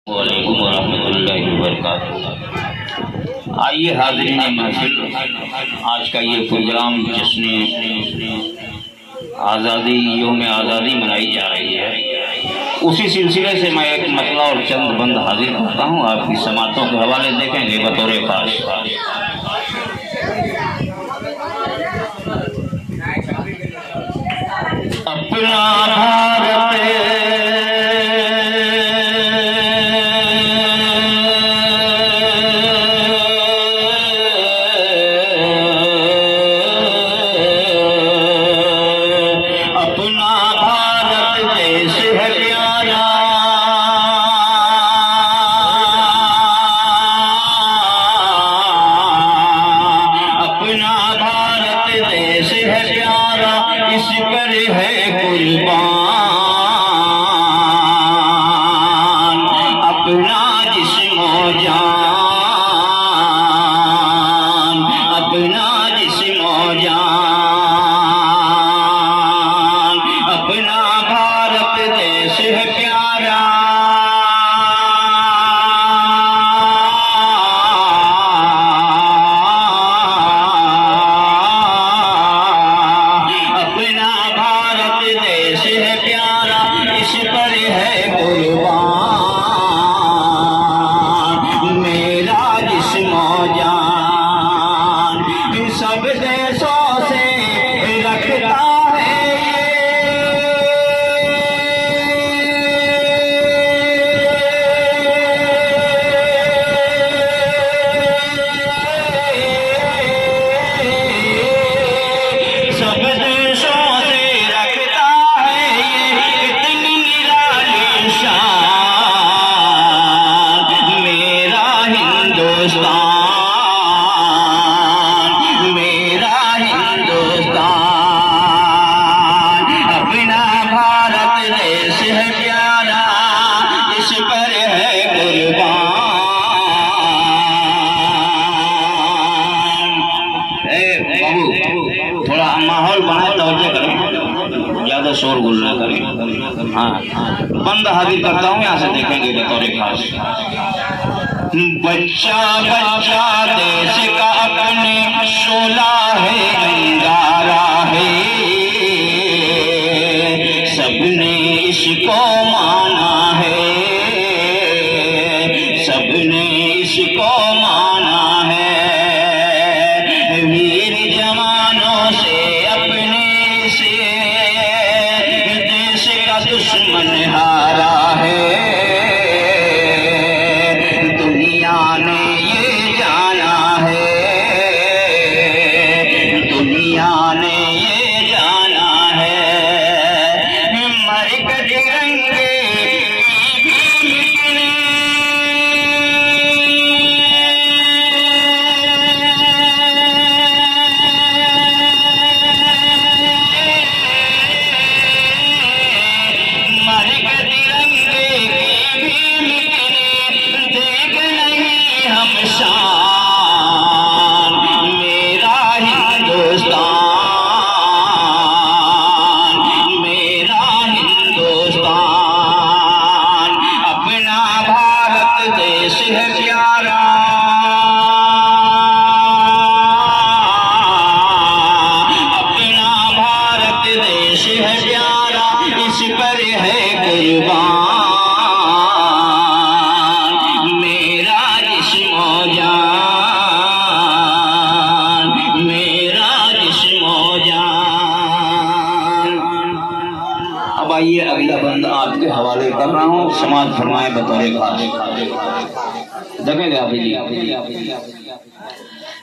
वालेकुम रहमतुल्लाहि व बरकातुहू। आइए हाज़रीन महफिल, आज का ये प्रोग्राम जिसने आज़ादी योम आज़ादी मनाई जा रही है, उसी सिलसिले से मैं एक मतला और चंद बंद हाजिर करता हूँ। आपकी समातों के हवाले देखेंगे बतौर खास। अपना इस पर है कुर्बान अपना जिस्म जान, अपना जिस्म जान, अपना भारत देश है प्यारा। इस पर है कुर्बान मेरा जिस्म जान, सब देशों से रखता है सब देशों से रखता है मेरा हिंदुस्तान, अपना भारत देश है प्यारा, इस पर है कुर्बान। बाबू थोड़ा माहौल बनाए, तवज्जो करें, ज्यादा शोर गुल ना करें। हाँ, बंद हाजिर करता हूँ, यहाँ से देखेंगे बतौर खास। बच्चा बच्चा देश का अपने शोला है, अंगारा है, सबने इसको माना है, सबने इसको माना है। वीर जवानों से अपने से देश का दुश्मन हारा है। दुनिया ने ये जाना है, दुनिया ने ये जाना है, मर कर तिरंगे इस पर है कुर्बान मेरा जिस्म जान, मेरा जिस्म जान। अब आइए अगला बंद आपके हवाले कर रहा हूँ, समाज फरमाए बतौर खास। देखेंगे आप जी,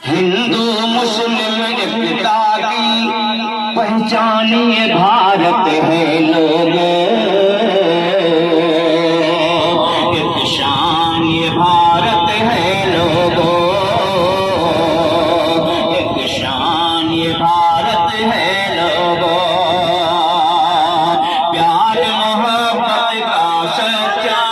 हिंदू मुस्लिम एकता की पहचान ये भारत है लोगों, एक शान ये भारत है लोगों, एक शान ये भारत है लोगों। प्यार मोहब्बत का सच्चा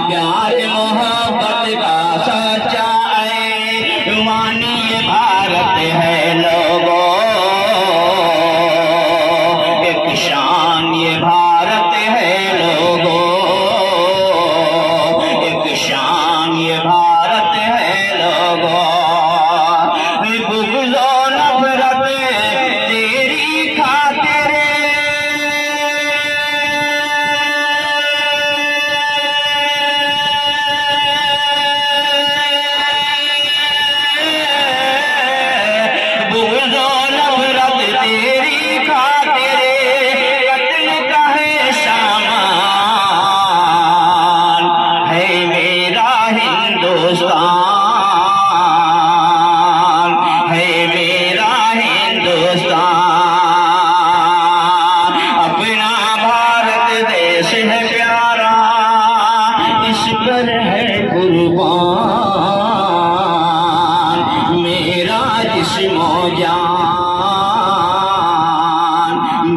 प्यार मोहब्बत का सच्चा मानिए भाई।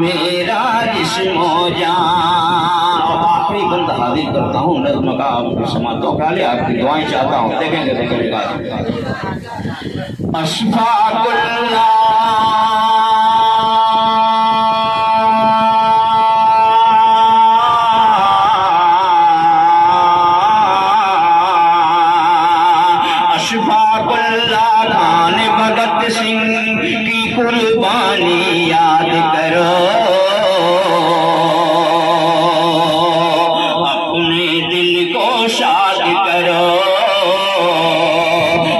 मेरा जिस्मो जान। अब आखिरी बंद हाजिर करता हूँ, नज़्म का आपके समातों का ले, आपकी दुआएं चाहता हूँ। देखेंगे देखेंगे अशफाकुल्लाह खान भगत सिंह की कुर्बानी याद करो, अपने दिल को शाद करो,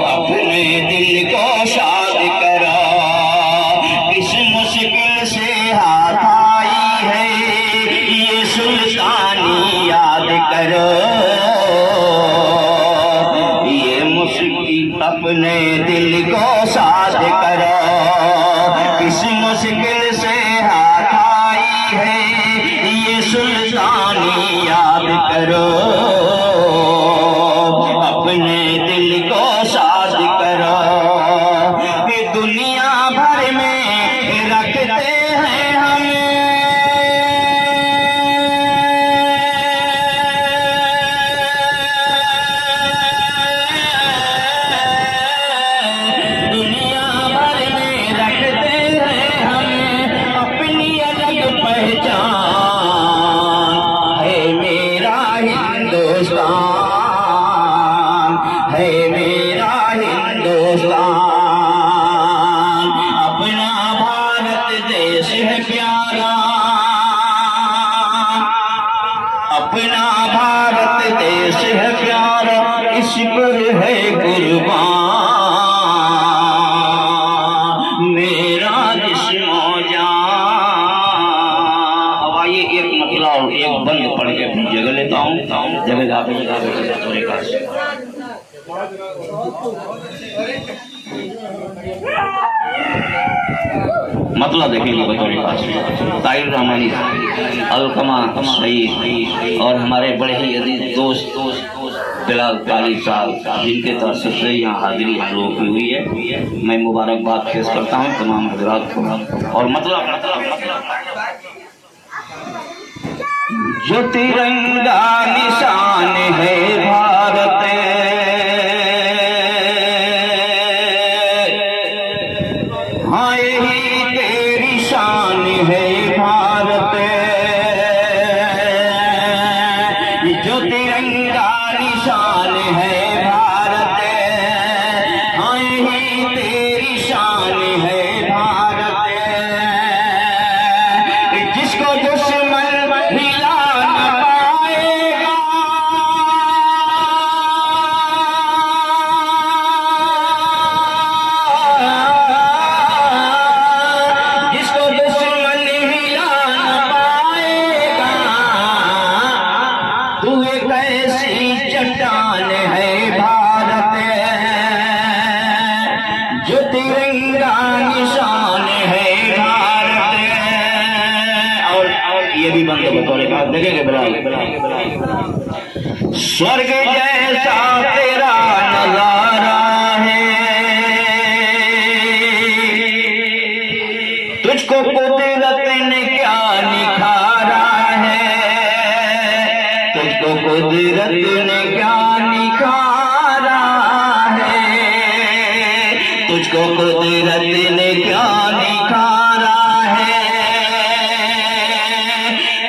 अपने दिल को शाद करो। किस मुश्किल से हाथ आई है ये सुल्तानी याद करो, अपने दिल को साथ करो। किस मुश्किल से हाथ आई है ये सुल्तानी याद करो, अपने दिल को साथ करो। ये दुनिया भर में रखते हैं हमें, है मेरा हिंदुस्तान। अपना भारत देश है प्यारा, अपना भारत देश है प्यारा, इस पर है कुर्बान मेरा जिस्मो जान। अब आइए एक मतला और एक बंद पढ़ के अपनी जगह लेता हूँ, जगह मतलब देखेंगे बतौर ताहिर रहमानी अलकमा सईद और हमारे बड़े ही अजीज दोस्त बिलाल काली साहब, जिनके तरफ से यहाँ हाजिरी हम लोगों की हुई है। मैं मुबारकबाद पेश करता हूँ तमाम हजरात को। और मतलब जो तिरंगा निशान है भारत, हाँ यही तेरी शान है भारत। जो तिरंगा निशान है भारत, हाँ यही तेरी शान है भारत। जिसको दुश्मन हिला न पाएगा, जिसको दुश्मन हिला न पाएगा, तू एक ऐसी चट्टान है भारत। जो तिरंगा निशान है भारत। और ये भी बंद बतौर का देखेंगे बिलाल, स्वर्ग जैसा तेरा नजारा है, तुझको कुदरत ने क्या निखारा है, तुझको कुदरत ने क्या निखारा है, तुझको कुदरत ने क्या निखारा है।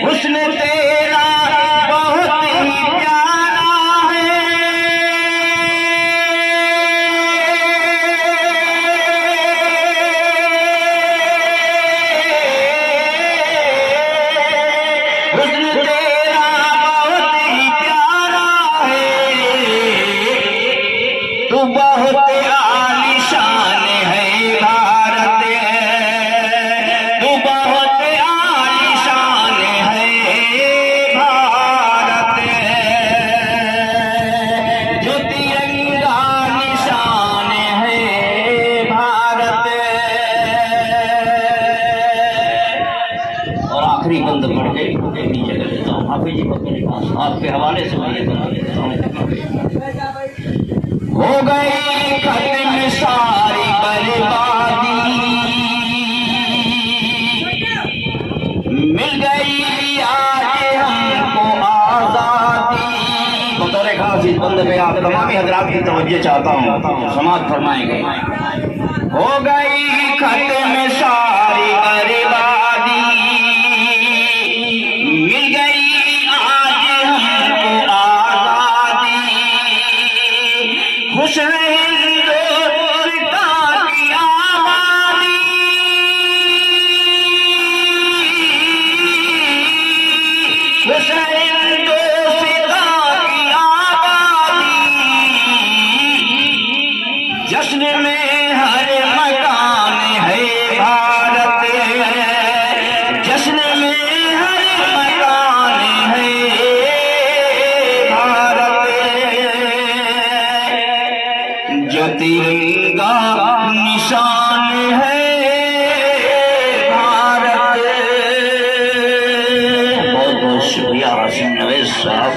उसने तेरा बहुत ही प्यारा है, उसने तेरा बहुत ही प्यारा है। तू बहुत आलीशान है भारत, तू बहुत आलीशान है भारत। जो तिरंगा निशान है भारत। और आखिरी बंद पढ़ के नीचे कर देता हूँ। हाफिज जी आपके हवाले से मैं ये बंद देता हूँ। हो गई खत्म सारी बर्बादी, तवज्जो चाहता हूँ, समाज फरमाएंगे। हो गई खत्म सारी बर्बादी, मिल गई आज हमको आजादी, खुश रहे हिंदुस्तान की आबादी, खुश रहे हिंदुस्तान की आबादी, जश्न में हर मकान है भारत, जश्न में हर मकान है भारत, जो तिरंगा निशान है भारत। बहुत बहुत शुक्रिया हासिम नवेद साहब।